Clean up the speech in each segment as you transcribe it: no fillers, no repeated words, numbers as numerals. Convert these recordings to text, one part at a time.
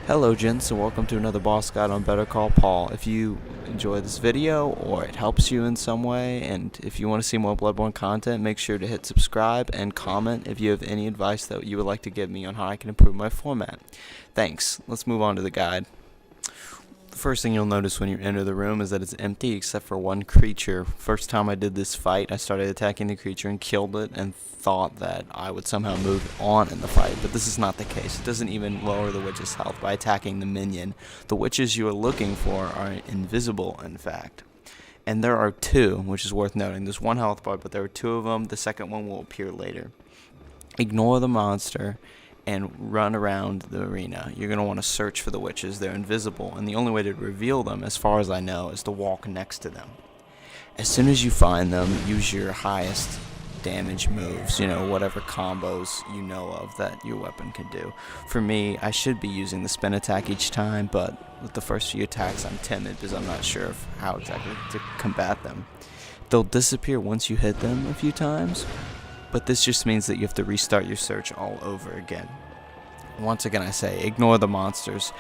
Hello gents, and welcome to another boss guide on BetterCallPaul. If you enjoy this video or it helps you in some way, and if you want to see more Bloodborne content, make sure to hit subscribe and comment if you have any advice that you would like to give me on how I can improve my format. Thanks. Let's move on to the guide. The first thing you'll notice when you enter the room is that it's empty except for one creature. First time I did this fight, I started attacking the creature and killed it and thought that I would somehow move on in the fight, but this is not the case. It doesn't even lower the witch's health by attacking the minion. The witches you are looking for are invisible, in fact. And there are two, which is worth noting. There's one health bar, but there are two of them. The second one will appear later. Ignore the monster and run around the arena. You're going to want to search for the witches. They're invisible, and the only way to reveal them, as far as I know, is to walk next to them. As soon as you find them, use your highest damage moves, whatever combos you know of that your weapon can do. For me, I should be using the spin attack each time, but with the first few attacks I'm timid because I'm not sure of how exactly to combat them. They'll disappear once you hit them a few times, but this just means that you have to restart your search all over again. Once again, I say, ignore the monsters.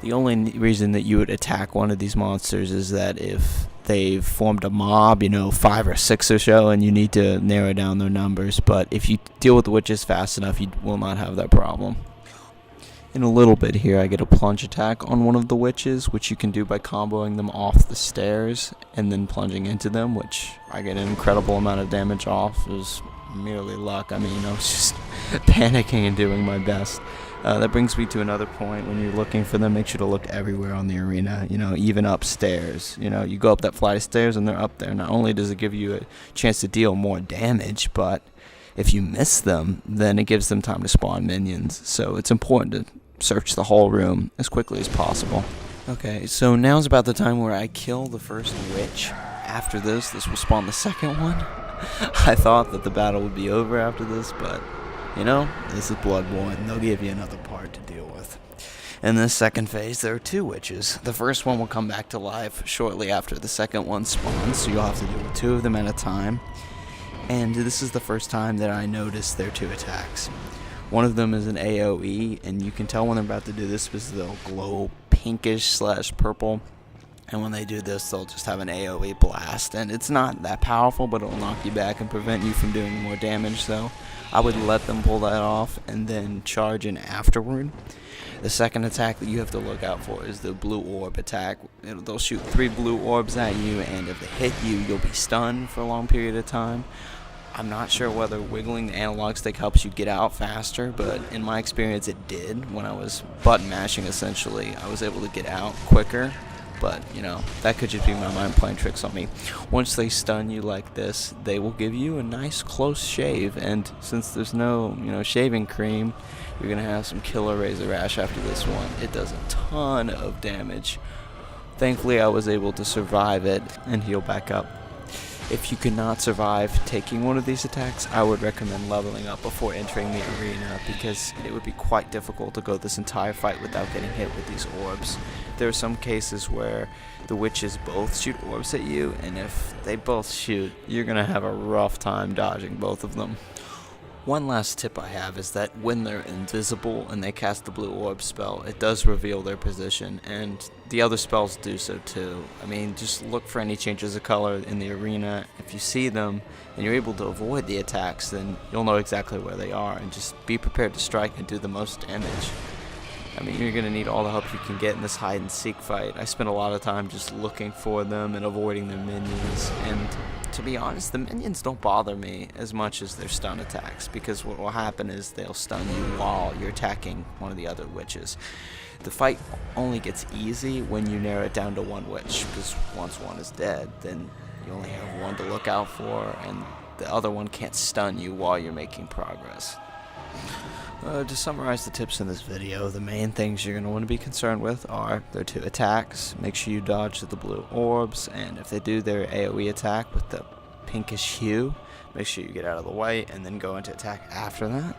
The only reason that you would attack one of these monsters is that if they've formed a mob, 5 or 6 or so, and you need to narrow down their numbers. But if you deal with the witches fast enough, you will not have that problem. In a little bit here, I get a plunge attack on one of the witches, which you can do by comboing them off the stairs and then plunging into them, which I get an incredible amount of damage off. It was merely luck. I was just panicking and doing my best. That brings me to another point. When you're looking for them, make sure to look everywhere on the arena, even upstairs. You go up that flight of stairs and they're up there. Not only does it give you a chance to deal more damage, but if you miss them, then it gives them time to spawn minions. So it's important to search the whole room as quickly as possible. Okay, so now's about the time where I kill the first witch. After this will spawn the second one. I thought that the battle would be over after this, but this is Bloodborne. They'll give you another part to deal with. In this second phase, there are 2 witches. The first one will come back to life shortly after the second one spawns, so you'll have to deal with 2 of them at a time. And this is the first time that I noticed their 2 attacks. One of them is an AoE, and you can tell when they're about to do this because they'll glow pinkish/purple. And when they do this, they'll just have an AoE blast. And it's not that powerful, but it'll knock you back and prevent you from doing more damage, so I would let them pull that off and then charge in afterward. The second attack that you have to look out for is the blue orb attack. They'll shoot 3 blue orbs at you, and if they hit you, you'll be stunned for a long period of time. I'm not sure whether wiggling the analog stick helps you get out faster, but in my experience it did. When I was button mashing, essentially, I was able to get out quicker. But, that could just be my mind playing tricks on me. Once they stun you like this, they will give you a nice close shave. And since there's no, shaving cream, you're going to have some killer razor rash after this one. It does a ton of damage. Thankfully, I was able to survive it and heal back up. If you cannot survive taking one of these attacks, I would recommend leveling up before entering the arena, because it would be quite difficult to go this entire fight without getting hit with these orbs. There are some cases where the witches both shoot orbs at you, and if they both shoot, you're going to have a rough time dodging both of them. One last tip I have is that when they're invisible and they cast the blue orb spell, it does reveal their position, and the other spells do so too. Just look for any changes of color in the arena. If you see them and you're able to avoid the attacks, then you'll know exactly where they are, and just be prepared to strike and do the most damage. You're going to need all the help you can get in this hide-and-seek fight. I spent a lot of time just looking for them and avoiding their minions, and to be honest, the minions don't bother me as much as their stun attacks, because what will happen is they'll stun you while you're attacking one of the other witches. The fight only gets easy when you narrow it down to one witch, because once one is dead, then you only have one to look out for, and the other one can't stun you while you're making progress. To summarize the tips in this video, the main things you're going to want to be concerned with are their 2 attacks. Make sure you dodge the blue orbs, and if they do their AoE attack with the pinkish hue, make sure you get out of the way and then go into attack after that.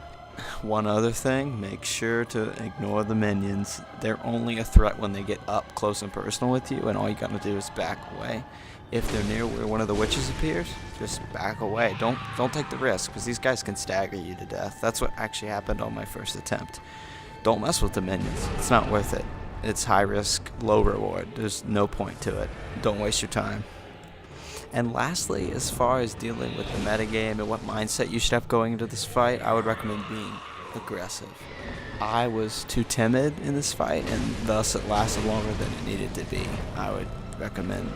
One other thing, make sure to ignore the minions. They're only a threat when they get up close and personal with you, and all you got to do is back away. If they're near where one of the witches appears, just back away. Don't take the risk, because these guys can stagger you to death. That's what actually happened on my first attempt. don't mess with the minions. It's not worth it. It's high risk, low reward. There's no point to it. Don't waste your time. And lastly, as far as dealing with the metagame and what mindset you should have going into this fight, I would recommend being aggressive. I was too timid in this fight, and thus it lasted longer than it needed to be. I would recommend,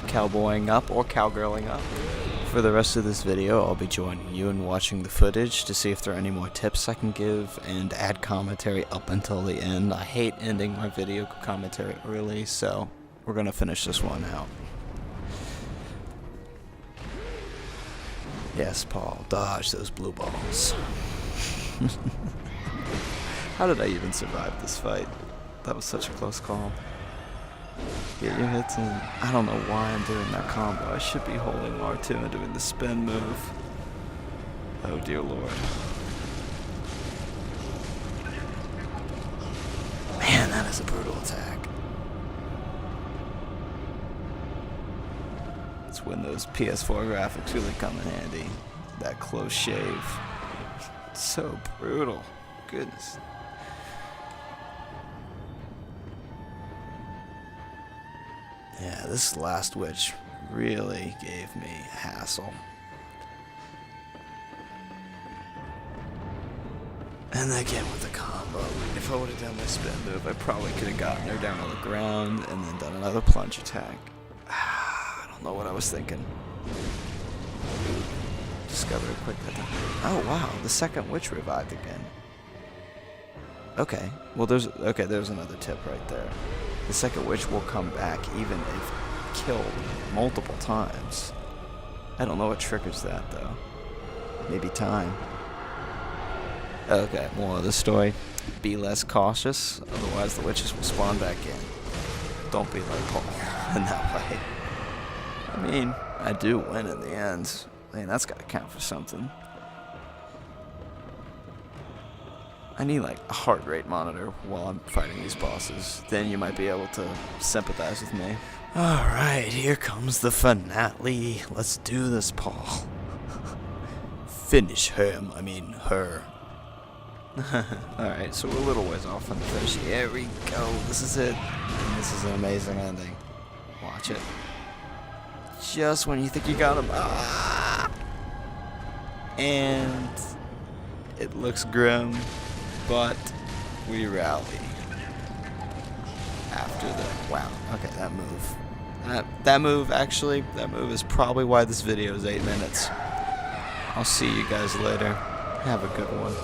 cowboying up or cowgirling up. For the rest of this video, I'll be joining you in watching the footage to see if there are any more tips I can give and add commentary up until the end. I hate ending my video commentary early, so we're going to finish this one out. Yes, Paul, dodge those blue balls. How did I even survive this fight? That was such a close call. Get your hits in. I don't know why I'm doing that combo. I should be holding R2 and doing the spin move. Oh dear lord. Man, that is a brutal attack. It's when those PS4 graphics really come in handy. That close shave. So brutal. Goodness. Yeah, this last witch really gave me a hassle. And again with the combo. If I would have done my spin move, I probably could have gotten her down on the ground and then done another plunge attack. I don't know what I was thinking. Discovered quick that time. Oh wow, the second witch revived again. Okay, well there's another tip right there. The second witch will come back even if killed multiple times. I don't know what triggers that though. Maybe time. Okay, moral of the story. Be less cautious, otherwise the witches will spawn back in. Don't be like Paul in that way. I mean, I do win in the end. I mean, that's gotta count for something. I need like a heart rate monitor while I'm fighting these bosses. Then you might be able to sympathize with me. Alright, here comes the finale. Let's do this, Paul. Finish him. I mean, her. Alright, so we're a little ways off from the finish. Here we go. This is it. And this is an amazing ending. Watch it. Just when you think you got him. Ah! And it looks grim. But we rally after the wow. Okay, that move. That move is probably why this video is 8 minutes. I'll see you guys later. Have a good one.